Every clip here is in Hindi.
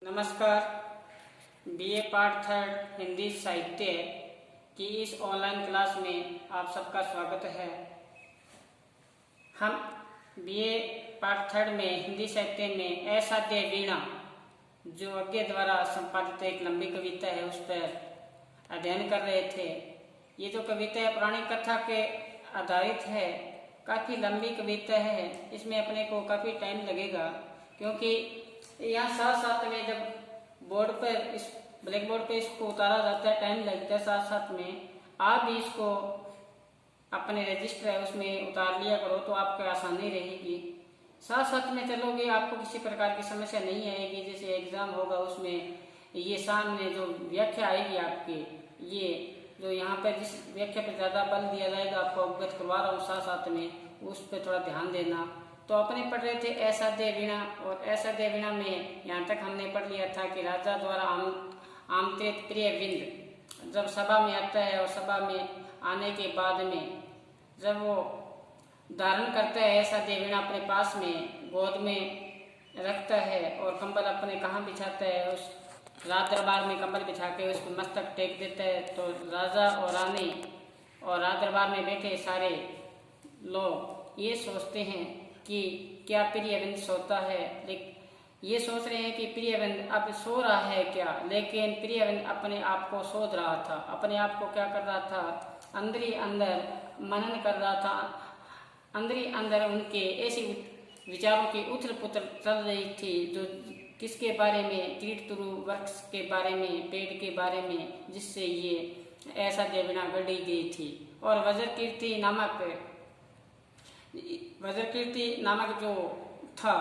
नमस्कार। बीए पार्ट थर्ड हिंदी साहित्य की इस ऑनलाइन क्लास में आप सबका स्वागत है। हम बीए पार्ट थर्ड में हिंदी साहित्य में असाध्य वीणा जो अज्ञे द्वारा संपादित एक लंबी कविता है उस पर अध्ययन कर रहे थे। ये जो कविता है पुरानी कथा के आधारित है, काफ़ी लंबी कविता है। इसमें अपने को काफ़ी टाइम लगेगा क्योंकि यहाँ साथ साथ में जब बोर्ड पर इस ब्लैक बोर्ड पे इसको उतारा जाता है टाइम लगता है, साथ साथ में आप भी इसको अपने रजिस्टर है उसमें उतार लिया करो तो आपको आसानी रहेगी। साथ साथ में चलोगे आपको किसी प्रकार की समस्या नहीं आएगी। जैसे एग्जाम होगा उसमें ये सामने जो व्याख्या आएगी आपकी, ये जो यहाँ पर जिस व्याख्या पर ज़्यादा बल दिया जाएगा आपको अवगत करवा रहा हूँ, साथ साथ में उस पर थोड़ा ध्यान देना। तो अपने पढ़ रहे थे असाध्य वीणा, और असाध्य वीणा में यहाँ तक हमने पढ़ लिया था कि राजा द्वारा आमंत्रित प्रिय विंद जब सभा में आता है और सभा में आने के बाद में जब वो धारण करता है असाध्य वीणा अपने पास में गोद में रखता है और कंबल अपने कहाँ बिछाता है, उस राज दरबार में कंबल बिछा के उस पर मस्तक टेक देता है। तो राजा और रानी और राज दरबार में बैठे सारे लोग ये सोचते हैं कि क्या प्रियविंद सोता है, लेकिन ये सोच रहे हैं कि प्रियविंद अब सो रहा है क्या, लेकिन प्रियविंद अपने आप को सोच रहा था। अपने आप को क्या कर रहा था, अंदर ही अंदर मनन कर रहा था। अंदर ही अंदर उनके ऐसी विचारों की उथल पुथल चल रही थी जो किसके बारे में, कीट तुरु वृक्ष के बारे में, पेड़ के बारे में, जिससे ये असाध्य वीणा गढ़ी गई थी। और वज्रकीर्ति नामक जो था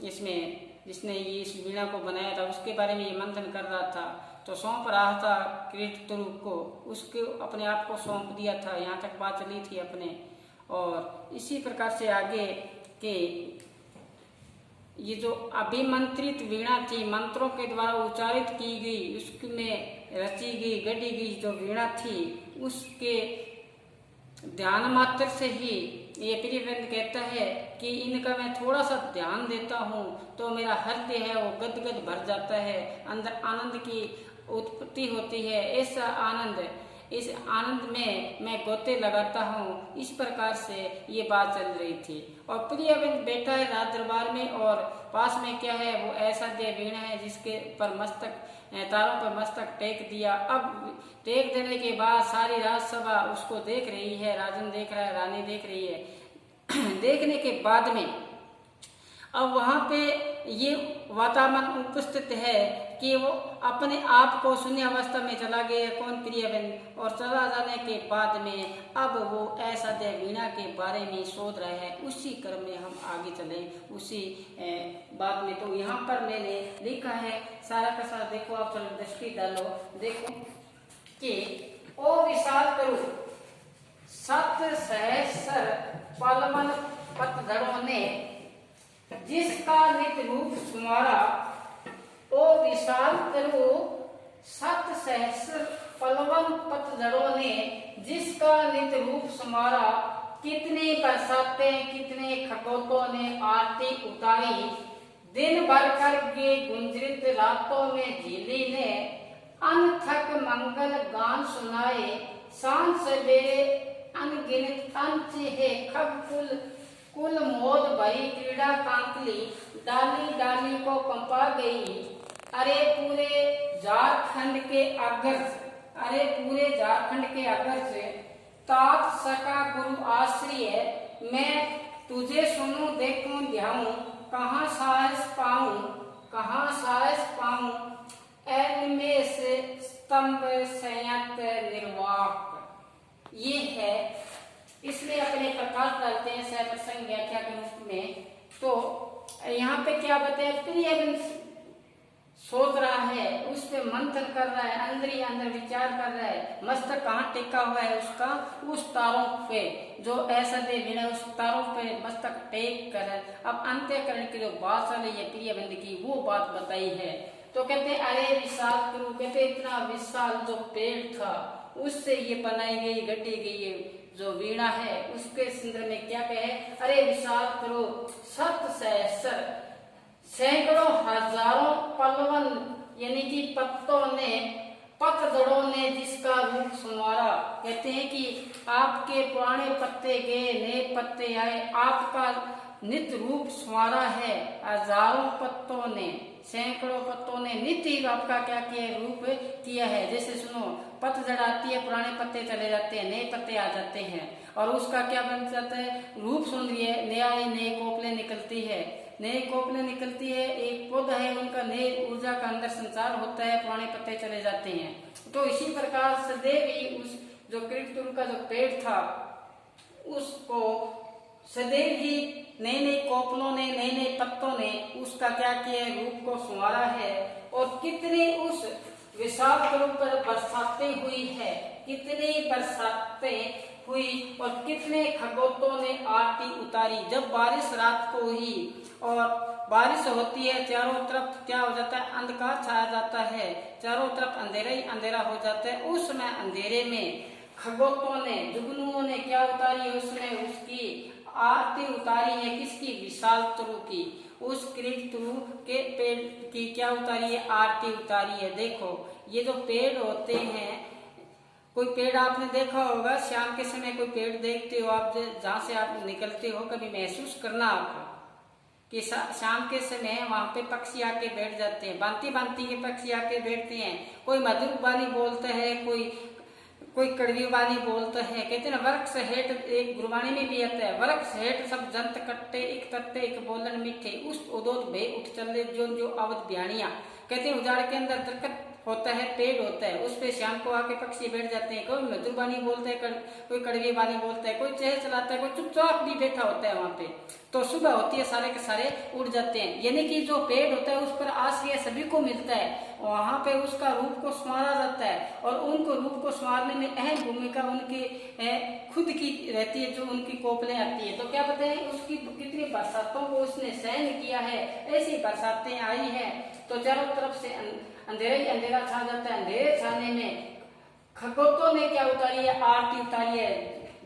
इसमें जिसने ये इस वीणा को बनाया था उसके बारे में ये मंथन कर रहा था। तो सौंप रहा था कीट तुरु को, उसको अपने आप को सौंप दिया था। यहाँ तक बात चली थी अपने। और इसी प्रकार से आगे के ये जो अभिमंत्रित वीणा थी, मंत्रों के द्वारा उच्चारित की गई, उसमें रची गई गढ़ी गई जो वीणा थी, उसके ध्यान मात्र से ही ये प्रियविंद कहता है कि इनका मैं थोड़ा सा ध्यान देता हूँ तो मेरा हृदय है वो गदगद भर जाता है, अंदर आनंद की उत्पत्ति होती है। ऐसा आनंद, इस आनंद में मैं गोते लगाता हूँ। इस प्रकार से ये बात चल रही थी। और प्रियविंद बैठा है राज दरबार में और पास में क्या है, वो असाध्य वीणा है जिसके पर मस्तक, तारों पर मस्तक टेक दिया। अब टेक देने के बाद सारी राजसभा उसको देख रही है, राजन देख रहा है, रानी देख रही है। देखने के बाद में अब वहाँ पे ये वातावरण उपस्थित है कि वो अपने आप को शून्य अवस्था में चला गया, कौन, प्रियविंद। और चला जाने के बाद में अब वो असाध्य वीणा के बारे में सोच रहे हैं। उसी क्रम में हम आगे चले, उसी बात में। तो यहाँ पर मैंने लिखा है सारा का सारा, देखो आप चलो दृष्टि डालो, देखो कि ओ विशाल करो सत सहस्र पलवन पतझड़ों ने जिसका नित रूप सुमारा। ओ विशाल करो सत सहस्र पलवन पतझड़ों ने जिसका नित रूप सुमारा। कितने बरसातें कितने खटोतों ने आरती उतारी, दिन भर करके गुंजरित रातों में झीली ने अनथक मंगल गान सुनाए। सांझ सवेरे अनगिनत अंश है खग कुल मोद भरी क्रीड़ा कांकली, डाली डाली को कंपा गई। अरे पूरे झारखंड के अगर से तात सका गुरु आश्रय। मैं तुझे सुनूं देखूं ध्याऊं, कहाँ साहस पाऊं एनिमेश स्तंभ संयत निर्वाक। ये है, इसलिए अपने प्रकाश डालते हैं सहप्रसंग व्याख्या के रूप में। तो यहाँ पे क्या बताया, प्रियविंद सोच रहा है, उस पे मंथन कर रहा है, अंदर ही अंदर विचार कर रहा है। मस्तक कहाँ टेका हुआ है उसका, उस तारों पे जो असाध्य वीणा, उस तारों पे मस्तक टेक कर अब अंत्यकरण की जो बात चल रही है प्रियविंद की, वो बात बताई है। तो कहते अरे विशाल करो, कहते इतना विशाल जो पेड़ था उससे ये बनाई गई गढ़ी गई जो वीणा है, उसके संदर्भ में क्या कहे, अरे विशाल करो सत सहस्र सैकड़ों हजारों पलवन पत्तों ने पतझड़ों ने जिसका रूप संवारा। कहते हैं कि आपके पुराने पत्ते गए, नए पत्ते आए, आपका नित्य रूप संवारा है। हजारों पत्तों ने, सैकड़ों पत्तों ने नित्य ही आपका क्या किया, रूप किया है। जैसे सुनो, पतझड़ आती है, पुराने पत्ते चले जाते हैं, नए पत्ते आ जाते हैं, और उसका क्या बन जाता है, रूप सौंदर्य, नया ही नए कोपले निकलती है, नए कोपले निकलती है, एक पौधा है, उनका नए ऊर्जा का अंदर संचार होता है, पुराने पत्ते चले जाते हैं। तो इसी प्रकार सदैव ही उस जो कीर्तपुर का जो पेड़ था, उसको सदैव ही नए नए कोपलों ने, नए नए पत्तों ने उसका क्या किया, रूप को संवारा है। और कितने उस विशाल करूप पर बरसातें हुई है, कितनी बरसातें हुई, और कितने खगोलों ने आरती उतारी। जब बारिश रात को हुई और बारिश होती है, चारों तरफ क्या हो जाता है, अंधकार छाया जाता है, चारों तरफ अंधेरा ही अंधेरा हो जाता है। उस समय अंधेरे में खगोलों ने, जुगनुओं ने क्या उतारी, उसमें उसकी आरती उतारी है। किसकी, विशाल तरु की, उस कृत तरु के पेड़ की क्या उतारी है, आरती उतारी है। देखो ये जो पेड़ होते हैं, कोई पेड़ आपने देखा होगा, शाम के समय कोई पेड़ देखते हो आप, जहाँ से आप निकलते हो, कभी महसूस करना आप कि शाम के समय वहां पे पक्षी आके बैठ जाते हैं, भांति भांति के पक्षी आके बैठते हैं। कोई मधुर वाणी बोलता है, कोई कड़वी वाणी बोलता है। कहते हैं ना, वृक्ष हेठ, एक गुरबाणी में भी आता है, वृक्ष हेठ सब जंत कट्टे, एक तत्ते एक बोलन मीठे, उस उदोत भय उठ चले जो जो अवध ब्याणिया। कहते हैं उजाड़ के अंदर दरकत होता है, पेड़ होता है, उस पे शाम को आके पक्षी बैठ जाते हैं। कोई मधुर वाणी बोलता है, कोई कड़वी वाणी बोलता है, कोई चहल चलाता है, कोई चुपचाप भी बैठा होता है वहां पे। तो सुबह होती है, सारे के सारे उड़ जाते हैं। यानी कि जो पेड़ होता है उस पर आश्रय सभी को मिलता है, वहां पे उसका रूप को संवारा जाता है, और उनको रूप को संवारने में अहम भूमिका उनकी खुद की रहती है, जो उनकी कोपलें आती है। तो क्या बताएं, उसकी कितनी बरसातों को उसने सहन किया है, ऐसी बरसातें आई है। तो चारों तरफ से अंधेरा ही अंधेरा छा जाता है। अंधेरे छाने में खगोलों ने क्या उतारी है, आरती उतारी है,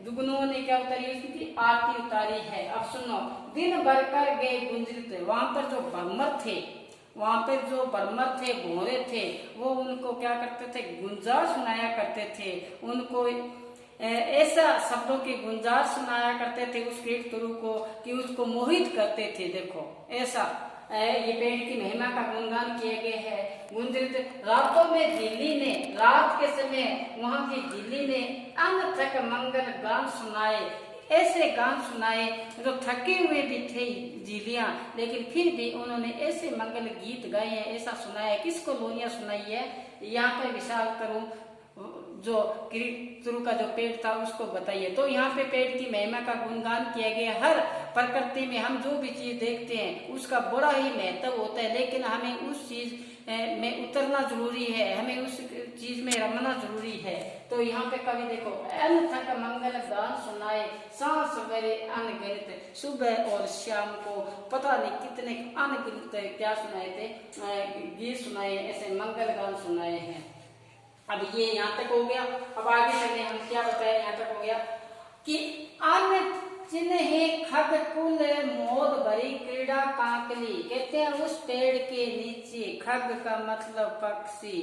जुगनुओं ने क्या उतारी है, उसकी आरती उतारी है। अब सुनो, दिन भर कर गए गुंजरित, वहां पर जो भ्रमर थे, वहां पर जो बर्मर थे, भोरे थे, वो उनको क्या करते थे, गुंजार सुनाया करते थे, उनको ऐसा शब्दों की गुंजार सुनाया करते थे उस कीट तुरु को कि उसको मोहित करते थे। देखो ऐसा ये पेड़ की महिमा का गुणगान किए गए हैं। गुंजरित रातों में झिल्ली ने, रात के समय वहां की झिल्ली ने अनथक मंगल गान सुनाए, ऐसे गान सुनाए जो थके हुए भी थे झिलियां, लेकिन फिर भी उन्होंने ऐसे मंगल गीत गाए हैं, ऐसा सुनाया। किसको लोरियां सुनाई है, यहाँ पर विशाल करूं जो तुरु का जो पेड़ था उसको बताइए। तो यहाँ पे पेड़ की महिमा का गुणगान किया गया। हर प्रकृति में हम जो भी चीज देखते हैं उसका बड़ा ही महत्व होता है, लेकिन हमें उस चीज में उतरना जरूरी है, हमें उस चीज में रमना जरूरी है। तो यहाँ पे कवि देखो, अनथक मंगल गान सुनाए सांस सवेरे अनगिनत, सुबह और शाम को पता नहीं कितने अनगिनत क्या सुनाए थे, गीत सुनाए, ऐसे मंगल गान सुनाए हैं। अब ये यहाँ तक हो गया। अब आगे चले, हम क्या बताए, यहाँ तक हो गया कि अन्य चिन्ह खग कुल मोद भरी क्रीड़ा कांकली। कहते हैं उस पेड़ के नीचे, खग का मतलब पक्षी,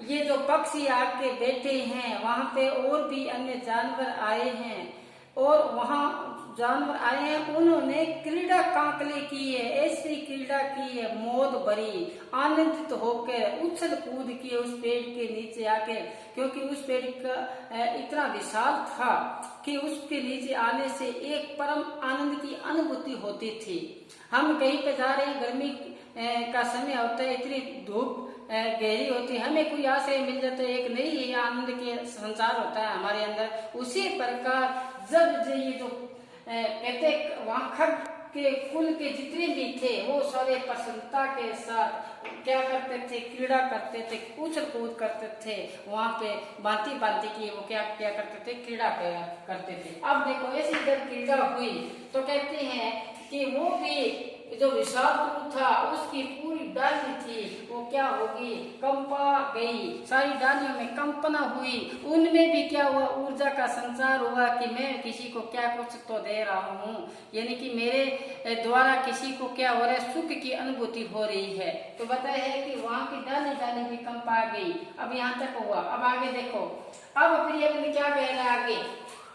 ये जो पक्षी आके बैठे हैं, वहां पे और भी अन्य जानवर आए हैं, और वहां जानवर आए हैं, उन्होंने क्रीड़ा कांकली की है, ऐसी क्रीड़ा की है मोद भरी, आनंदित होकर उछल कूद किए उस पेड़ के नीचे आके, क्योंकि उस पेड़ का इतना विशाल था कि उसके नीचे आने से एक परम आनंद की अनुभूति होती थी। हम कहीं पे जा रहे हैं, गर्मी का समय होता है, इतनी धूप गहरी होती है, हमें कोई आशय मिल जाता है, एक नई आनंद के संचार होता है हमारे अंदर। उसी प्रकार जब ये जो कहते वहां खग के कुल के जितने भी थे वो सारे प्रसन्नता के साथ क्या करते थे, क्रीड़ा करते थे, उछल कूद करते थे, वहां पे भांति भांति की वो क्या क्या करते थे, क्रीड़ा करते थे। अब देखो ऐसी जब क्रीड़ा हुई तो कहते हैं कि वो भी जो विषाद था उसकी पूरी डाली थी वो क्या होगी, कंपा गई, सारी डालियों में कंपना हुई, उनमें भी क्या हुआ, ऊर्जा का संचार हुआ कि मैं किसी को क्या कुछ तो दे रहा हूँ, यानी कि मेरे द्वारा किसी को क्या हो रहा है, सुख की अनुभूति हो रही है। तो बताया है कि वहां की डाली डाली भी कंपा गई। अब यहाँ तक हुआ, अब आगे देखो, अब प्रिय क्या कह रहा है आगे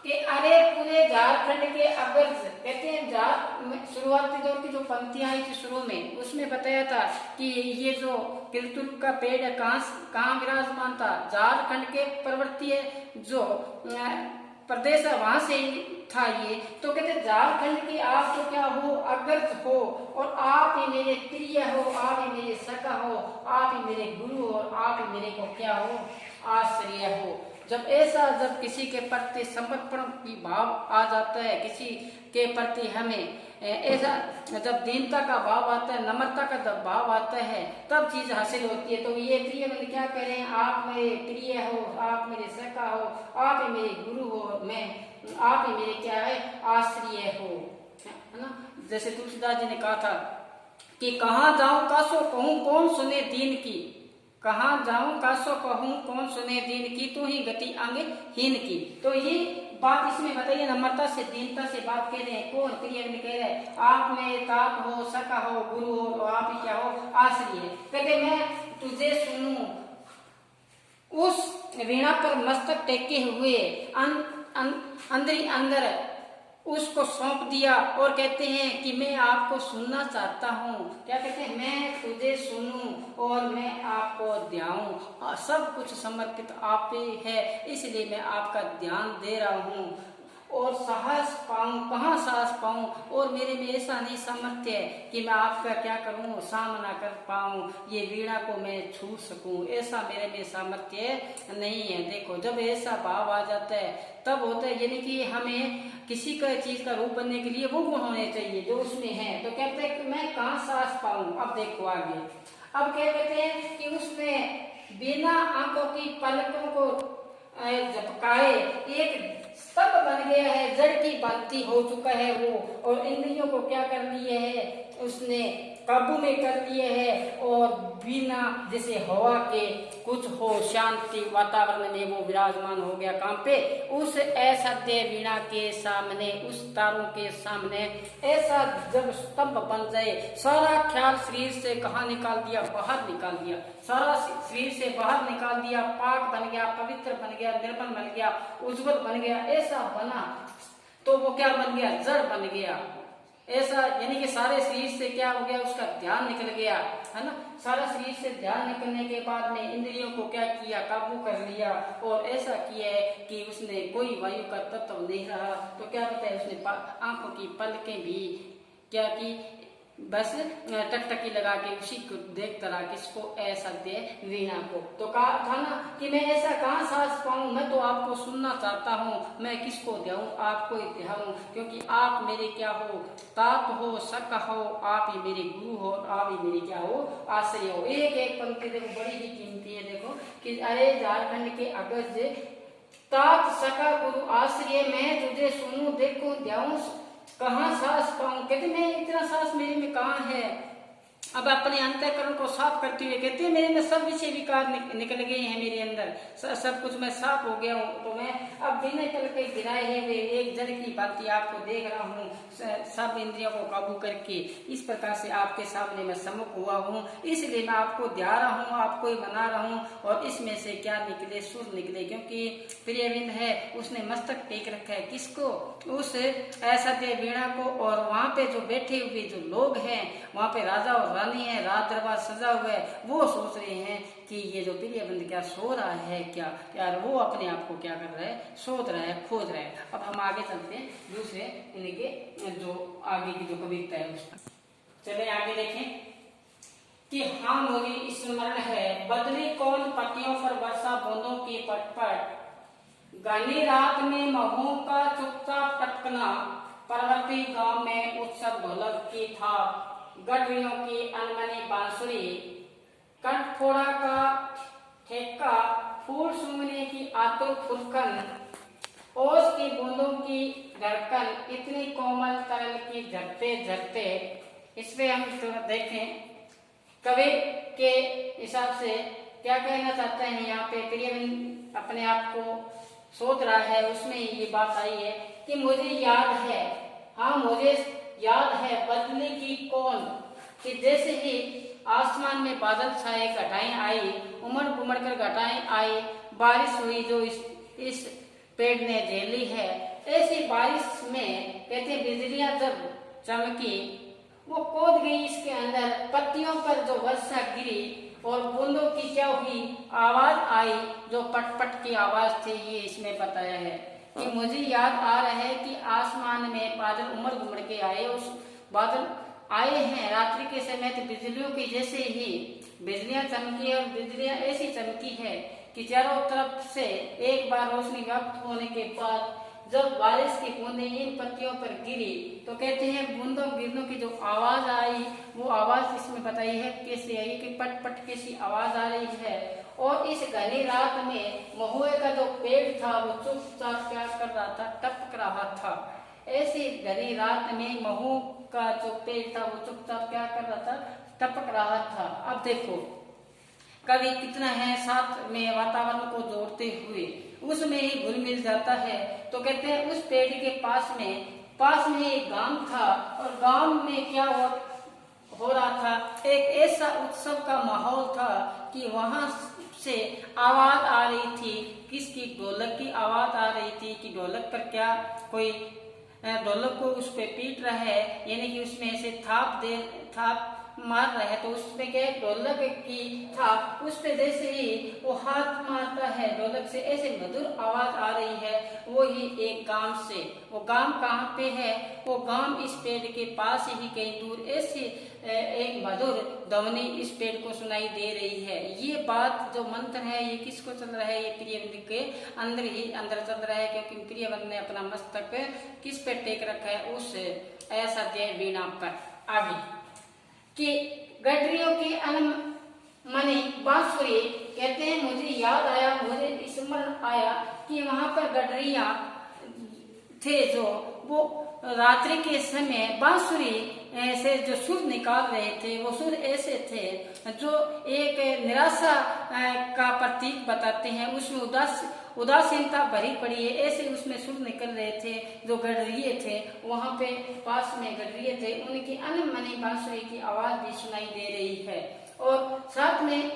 कि अरे पूरे झारखंड के अगर कहते हैं शुरुआती दौर की जो पंक्तियां आई थी शुरू में, उसमें बताया था कि ये जो किरतुल का पेड़ है कहाँ विराजमान था, झारखंड के पर्वतीय जो प्रदेश है वहां से ही था ये। तो कहते झारखंड के आप तो क्या हो, अग्रज हो, और आप ही मेरे प्रिय हो, आप ही मेरे सखा हो, आप ही मेरे गुरु हो, और आप ही मेरे को क्या हो, आश्रय हो। जब किसी के प्रति समर्पण की भाव आ जाता है, किसी के प्रति हमें ऐसा जब दीनता का भाव आता है, नम्रता का जब भाव आता है, तब चीज हासिल होती है। तो ये प्रिय बंद क्या कह रहे हैं, आप मेरे प्रिय हो, आप मेरे सखा हो, आप ही मेरे गुरु हो, मैं आप ही मेरे क्या है, आश्रय हो, है ना। जैसे तुलसीदास जी ने कहा था कि कहाँ जाऊं कासो कहूं कौन सुने दीन की, कहाँ जाऊं कासो कहूं कौन सुने दीन की, तू ही गति आगे हीन की। तो ये बात इसमें बताइए, नम्रता से दीनता से बात कह रहे हैं, कौन प्रिय कह रहे हैं, आप में तात हो, सका हो, गुरु हो, तो आप ही क्या हो, आश्रय। कहते मैं तुझे सुनूं, उस वीणा पर मस्तक टेके हुए अंदर अंदर उसको सौंप दिया, और कहते हैं कि मैं आपको सुनना चाहता हूँ। क्या कहते हैं, मैं तुझे सुनूं और मैं आपको ध्याऊं, सब कुछ समर्पित आप पे है, इसलिए मैं आपका ध्यान दे रहा हूँ। और साहस पाऊं, कहाँ साहस पाऊं, और मेरे में ऐसा नहीं सामर्थ्य है कि मैं आपका क्या करूं, सामना कर पाऊं, ये वीणा को मैं छू सकूं, ऐसा मेरे में सामर्थ्य नहीं है। देखो जब ऐसा भाव आ जाता है तब होता है, यानी कि हमें किसी का चीज का रूप बनने के लिए वो गुण होने चाहिए जो उसमें है। तो कहते हैं कि मैं कहाँ साहस पाऊं। अब देखो आगे, अब क्या कहते हैं कि उसमें बिना आंखों की पलकों को झपकाए एक स्तंभ बन गया है, जड़ की भांति हो चुका है वो, और इंद्रियों को क्या कर लिए है, उसने काबू में कर लिए है, और बिना जैसे हवा के कुछ हो, शांति वातावरण में वो विराजमान हो गया काम पे। उस असाध्य वीणा के सामने, उस तारों के सामने ऐसा जब स्तंभ बन जाए, सारा ख्याल शरीर से कहाँ निकाल दिया, बाहर निकाल दिया, सारा शरीर से बाहर निकाल दिया, पाक बन गया, पवित्र बन गया, निर्मल बन गया, उज्जवल बन गया, ऐसा बना तो वो क्या बन गया, जड़ बन गया। ऐसा यानी कि सारे शरीर से क्या हो गया, उसका ध्यान निकल गया, है ना। सारा शरीर से ध्यान निकलने के बाद में इंद्रियों को क्या किया, काबू कर लिया, और ऐसा किया है कि उसने कोई वायु का तत्व नहीं रहा। तो क्या बताया उसने, आंखों की पलकें भी क्या की, बस टकटकी लगा के उसी को देखता रहा, किसको, ऐसा दे वीणा को। तो कहा था ना कि मैं ऐसा कहाँ साहस पाऊं, मैं तो आपको सुनना चाहता हूँ, मैं किसको ध्याऊं, आपको ही ध्याऊं, क्योंकि आप मेरे क्या हो, तात हो, सक हो, आप ही मेरे गुरु हो, आप ही मेरे क्या हो, आश्रय हो। एक एक पंक्ति देखो बड़ी ही कीमती है। देखो कि अरे झारखंड के अग्रज तात सका गुरु आश्रय, मैं तुझे सुनूं देखूं ध्याऊं, कहाँ साहस पाऊं। कहते मैं इतना साहस मेरे में कहाँ है। अब अपने अंतःकरण को साफ करते हुए कहते हैं मेरे में सब विषय विकार निकल गए हैं, मेरे अंदर सब कुछ मैं साफ हो गया हूँ। तो मैं अब बिना कल के गिराए हुए एक जड़ की बात आपको देख रहा हूँ, सब इंद्रियों को काबू करके इस प्रकार से आपके सामने मैं सम्मुख हुआ हूँ, इसलिए मैं आपको ध्या रहा हूँ, आपको ही मना रहा हूँ। और इसमें से क्या निकले, सुर निकले, क्योंकि प्रियविंद है उसने मस्तक टेक रखा है, किसको, उस असाध्य वीणा को। और वहां पे जो बैठे हुए जो लोग हैं, वहां पे राजा और रानी है, राज दरबार सजा हुआ है, वो सोच रहे हैं कि ये जो प्रियविंद क्या सो रहा है क्या यार, वो अपने आप को क्या कर रहा है, सोच रहा है, खोज रहा है। अब हम आगे चलते हैं दूसरे इनके जो आगे की जो कविता है उसमें चले आगे देखें कि हाँ मोरी स्मरण है, बदली कौन पट्टियों पर वर्षा बूंदों की पटपट, घनी रात में महू का चुपचाप टपकना, पर्वती गांव में उत्सव ढोलक की था, गडरियों की अनमनी बांसुरी, कटफोड़ा का ठेका, फूल सूंघने की आतुर फुलकन, ओस की बूंदों की धड़कन, इतनी कोमल तरल की झरते झरते, इस पे हम थोड़ा देखें कवि के हिसाब से क्या कहना चाहते हैं। यहाँ पे प्रियविंद अपने आप को सोच रहा है, उसमें ये बात आई है कि मुझे याद है, हाँ मुझे याद है बदली की कौन, कि जैसे ही आसमान में बादल छाए, घटाएं आई, उमड़ घुमड़ कर घटाएं आई, बारिश हुई जो इस पेड़ ने झेली है, ऐसी बारिश में कहते बिजलियां जब चमकी, वो कूद गई इसके अंदर, पत्तियों पर जो वर्षा गिरी और बूंदों की क्या हुई, आवाज आई जो पटपट की आवाज थी। ये इसमें बताया है कि मुझे याद आ रहा है कि आसमान में बादल उमड़ घुमड़ के आए, उस बादल आए हैं रात्रि के समय, तो बिजलियों की जैसे ही बिजलियां चमकी, और बिजलियां ऐसी चमकी है कि चारों तरफ से एक बार रोशनी व्याप्त होने के बाद जब बारिश की बूंदें इन पत्तियों पर गिरी, तो कहते हैं बूंदों गिरनों की जो आवाज आई, वो आवाज इसमें बताई है कैसे आई, कि पट पट कैसी आवाज आ रही है। और इस घनी रात में महुए का जो पेड़ था वो चुपचाप क्या कर रहा था, टपक रहा था। ऐसी घनी रात में महू का जो पेड़ था वो चुपचाप क्या कर रहा था, टपक रहा था। अब देखो कवि कितना है साथ में वातावरण को जोड़ते हुए उसमें ही घुल मिल जाता है। तो कहते हैं उस पेड़ के पास में एक गांव था, और गांव में क्या हो रहा था, एक ऐसा उत्सव का माहौल था कि वहां से आवाज आ रही थी, किसकी, ढोलक की आवाज आ रही थी, कि ढोलक पर क्या कोई ढोलक को उस पे पीट रहा है, यानी कि उसमें ऐसे थाप मार रहा है। तो उसमें क्या ढोलक की था, उस पे जैसे ही वो हाथ मारता है ढोलक से, ऐसे मधुर आवाज आ रही है। वो ही एक गांव से, वो गांव कहाँ पे है, वो गांव इस पेड़ के पास ही कहीं दूर ऐसी एक मधुर ध्वनि इस पेड़ को सुनाई दे रही है। ये बात जो मंत्र है ये किसको चल रहा है, ये प्रियवंत के अंदर ही अंदर चल रहा है, क्योंकि प्रियवंत ने अपना मस्तक किस पे टेक रखा है, उस असाध्य वीणा पर। आगे कि गडरियों की अनमनी बांसुरी, कहते हैं मुझे याद आया, मुझे स्मरण आया कि वहां पर गडरिया थे जो वो रात्रि के समय बांसुरी से जो सुर निकाल रहे थे, वो सुर ऐसे थे जो एक निराशा का प्रतीक बताते हैं, उसमें उदासीनता भरी पड़ी है, ऐसे उसमें सुर निकल रहे थे। जो गडरिये थे वहां पे पास में गडरिये थे, उनकी अनमनी बांसुरी की आवाज भी सुनाई दे रही है। और साथ में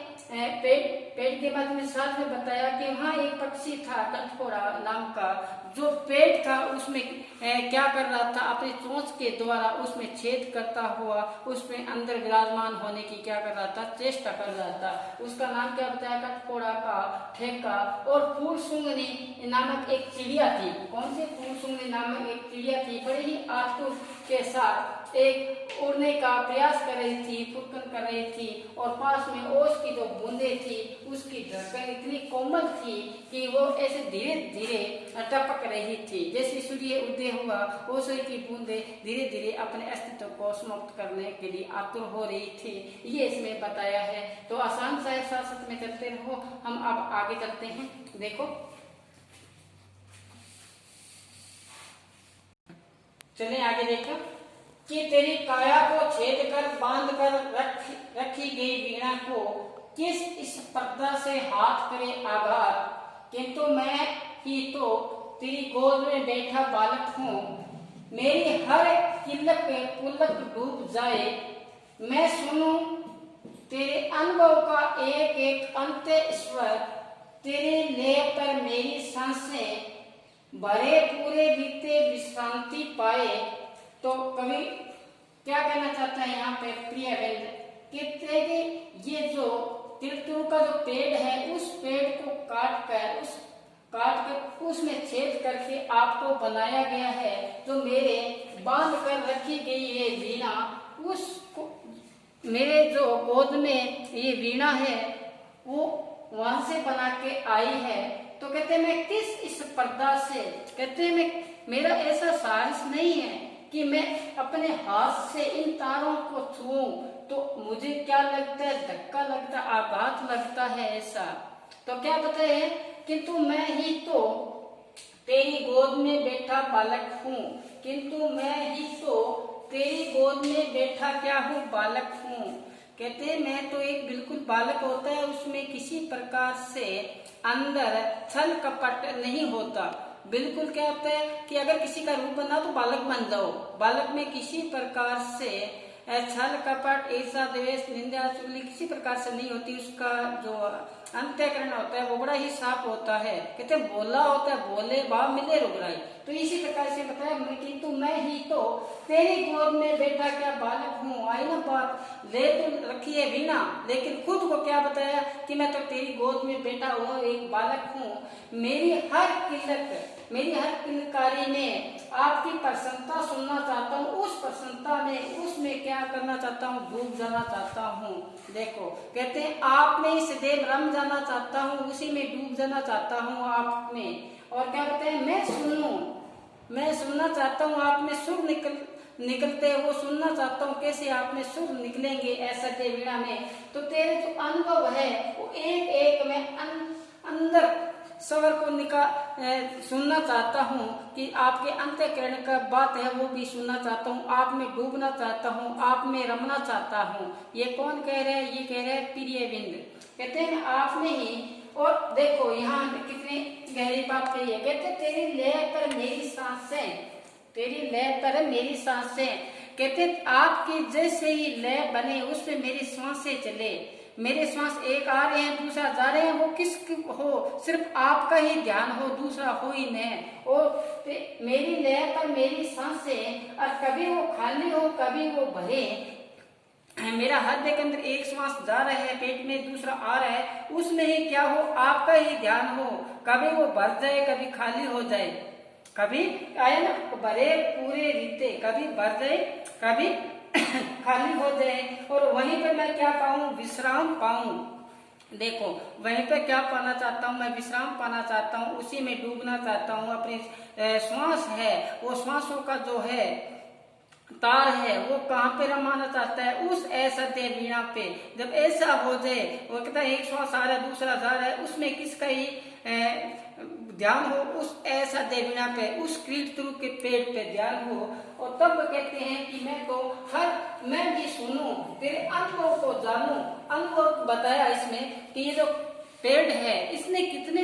पेड़ के बाद में साथ में बताया कि वहाँ एक पक्षी था कटकोरा नाम का, जो पेड़ था उसमें क्या कर रहा था, अपनी चोंच के द्वारा उसमें छेद करता हुआ उसमें अंदर विराजमान होने की क्या कर रहा था, चेष्टा कर रहा था। उसका नाम क्या बताया, कटकोरा का ठेका। और फूल सुंगनी नामक एक चिड़िया थी। कौन सी, फूल सुंगनी नामक एक चिड़िया थी, बड़े ही आतुर के साथ एक उड़ने का प्रयास कर रही थी, फुटकन कर रही थी। और पास में ओस की जो बूंदे थी उसकी धड़कन इतनी कोमल थी कि वो ऐसे धीरे धीरे टपक रही थी, जैसे सूर्य उदय हुआ ओस की बूंदे धीरे धीरे अपने अस्तित्व को समाप्त करने के लिए आतुर हो रही थी। ये इसमें बताया है। तो आसान सा साथ में चलते रहो, हम अब आगे चलते हैं। देखो चले आगे, देखो कि तेरी काया को छेद कर बांध कर रखी गई वीणा को किस इस पर्दा से हाथ करे आघात, किंतु मैं ही तो तेरी गोद में बैठा बालक हूँ, मेरी हर किलक पुलक डूब जाए, मैं सुनूं तेरे अनुभव का एक एक अंत्य स्वर, तेरे लेह पर मेरी सांसें भरे पूरे बीते विश्रांति पाए। तो कवि क्या कहना चाहता है यहाँ पे प्रियविंद, कहते हैं कि ये जो तिलतुरु का जो पेड़ है उस पेड़ को काट कर उसमें छेद करके आपको बनाया गया है, जो मेरे बांध कर रखी गई है वीणा, उसको मेरे जो गोद में ये वीणा है वो वहां से बना के आई है। तो कहते हैं मैं किस इस पर्दा से, कहते हैं मेरा ऐसा साहस नहीं है कि मैं अपने हाथ से इन तारों को छूऊं, तो मुझे क्या लगता है, धक्का लगता, आघात लगता है ऐसा। तो क्या बताए, किंतु मैं ही तो तेरी गोद में बैठा बालक हूँ, किंतु मैं ही तो तेरी गोद में बैठा क्या हूँ, बालक हूँ। कहते हैं मैं तो एक बिल्कुल बालक होता है, उसमें किसी प्रकार से अंदर छल कपट नहीं होता। बिल्कुल क्या होता है कि अगर किसी का रूप बना तो बालक बन जाओ, बालक में किसी प्रकार से छल कपट ईर्ष्या द्वेष निंदा चुगली किसी प्रकार से नहीं होती। उसका जो अंतःकरण होता है वो बड़ा ही साफ होता है। कहते बोला होता है, बोले भाव मिले रुगराई। तो इसी प्रकार से बताया किंतु मैं ही तो तेरी गोद में बैठा क्या बालक हूँ। आई ना बात, ले तो रखी है वीणा, लेकिन खुद को क्या बताया कि मैं तो तेरी गोद में बैठा हुआ एक बालक हूँ। मेरी हर किलकारी में आपकी प्रसन्नता सुनना चाहता हूँ, उस प्रसन्नता में उसमें क्या करना चाहता हूँ, डूब जाना चाहता हूँ। देखो कहते हैं आप में इस देव रम जाना चाहता हूँ, उसी में डूब जाना चाहता हूँ आप में। और क्या कहते हैं मैं सुनना चाहता हूँ, आप में सुर निकलते वो सुनना चाहता हूँ, कैसे आप में सुर निकलेंगे ऐसा के वीणा में। तो तेरे जो अनुभव है वो एक एक में अंदर स्वर को सुनना चाहता हूँ कि आपके अंतःकरण का बात है वो भी सुनना चाहता हूँ, आप में डूबना चाहता हूँ, आप में रमना चाहता हूँ। ये कौन कह रहे हैं, ये कह रहे हैं प्रियविंद। कहते हैं आप में ही। और देखो यहाँ कितनी गहरी बात कही है। कहते तेरी लय पर मेरी सांसें, तेरी लय पर मेरी सांसें। कहते आपकी जैसे ही लय बने उसमें मेरी सांसें चले, मेरे श्वास एक आ रहे हैं दूसरा जा रहे हैं, वो किस हो, सिर्फ आपका ही ध्यान हो, दूसरा हो ही नहीं। और मेरी लय पर मेरी सांसें, और कभी वो खाली हो कभी वो भरे। मेरा हृदय के अंदर एक श्वास जा रहा है, पेट में दूसरा आ रहा है, उसमें ही क्या हो, आपका ही ध्यान हो। कभी वो भर जाए कभी खाली हो जाए, कभी आए ना भरे पूरे रीते, कभी भर जाए कभी खाली हो जाए। और वहीं पे मैं क्या पाऊं, विश्राम पाऊं। देखो वहीं पे क्या पाना चाहता हूँ, मैं विश्राम पाना चाहता हूँ, उसी में डूबना चाहता हूँ। अपने श्वास है वो श्वासों का जो है तार है वो कहाँ पे रमाना चाहता है, उस ऐसा दे वीणा पे। जब ऐसा हो जाए, वो कहता है एक श्वास आ रहा है दूसरा जा रहा है, उसमें किसका ही ध्यान हो, उस ऐसा दे वीणा पे, उस कीट तुरु के पेड़ पे ध्यान हो। और तब कहते हैं कि मैं भी सुनूं, तेरे अनुभव को जानूं। अनुभव बताया इसमें कि ये जो पेड़ है इसने कितने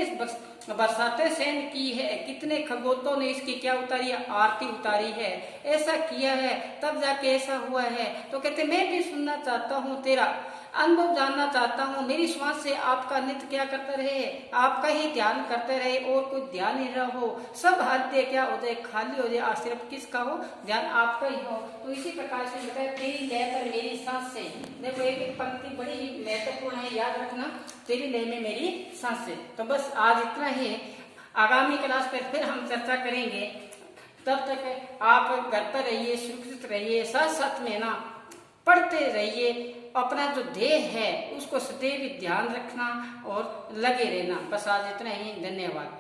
बरसातें सहन की है, कितने खगोतों ने इसकी क्या उतारी है, आरती उतारी है, ऐसा किया है तब जाके ऐसा हुआ है। तो कहते मैं भी सुनना चाहता हूँ, तेरा अनुभव जानना चाहता हूँ। मेरी श्वास से आपका नित्य क्या करते रहे, आपका ही ध्यान करते रहे, और कोई ध्यान ही न हो, सब हृदय क्या हो जाए, खाली हो जाए, और सिर्फ किसका हो, ध्यान आपका ही हो। तो इसी प्रकार से बताया तेरी लय पर मेरी सांस से। देखो एक पंक्ति बड़ी ही महत्वपूर्ण है, याद रखना, तेरी लय में मेरी सांस से। तो बस आज इतना ही, आगामी क्लास पर फिर हम चर्चा करेंगे। तब तक आप घर पर रहिए, सुरक्षित रहिए, साथ साथ में ना पढ़ते रहिए। अपना जो ध्येय है उसको सदैव ध्यान रखना और लगे रहना। बस आज इतना ही, धन्यवाद।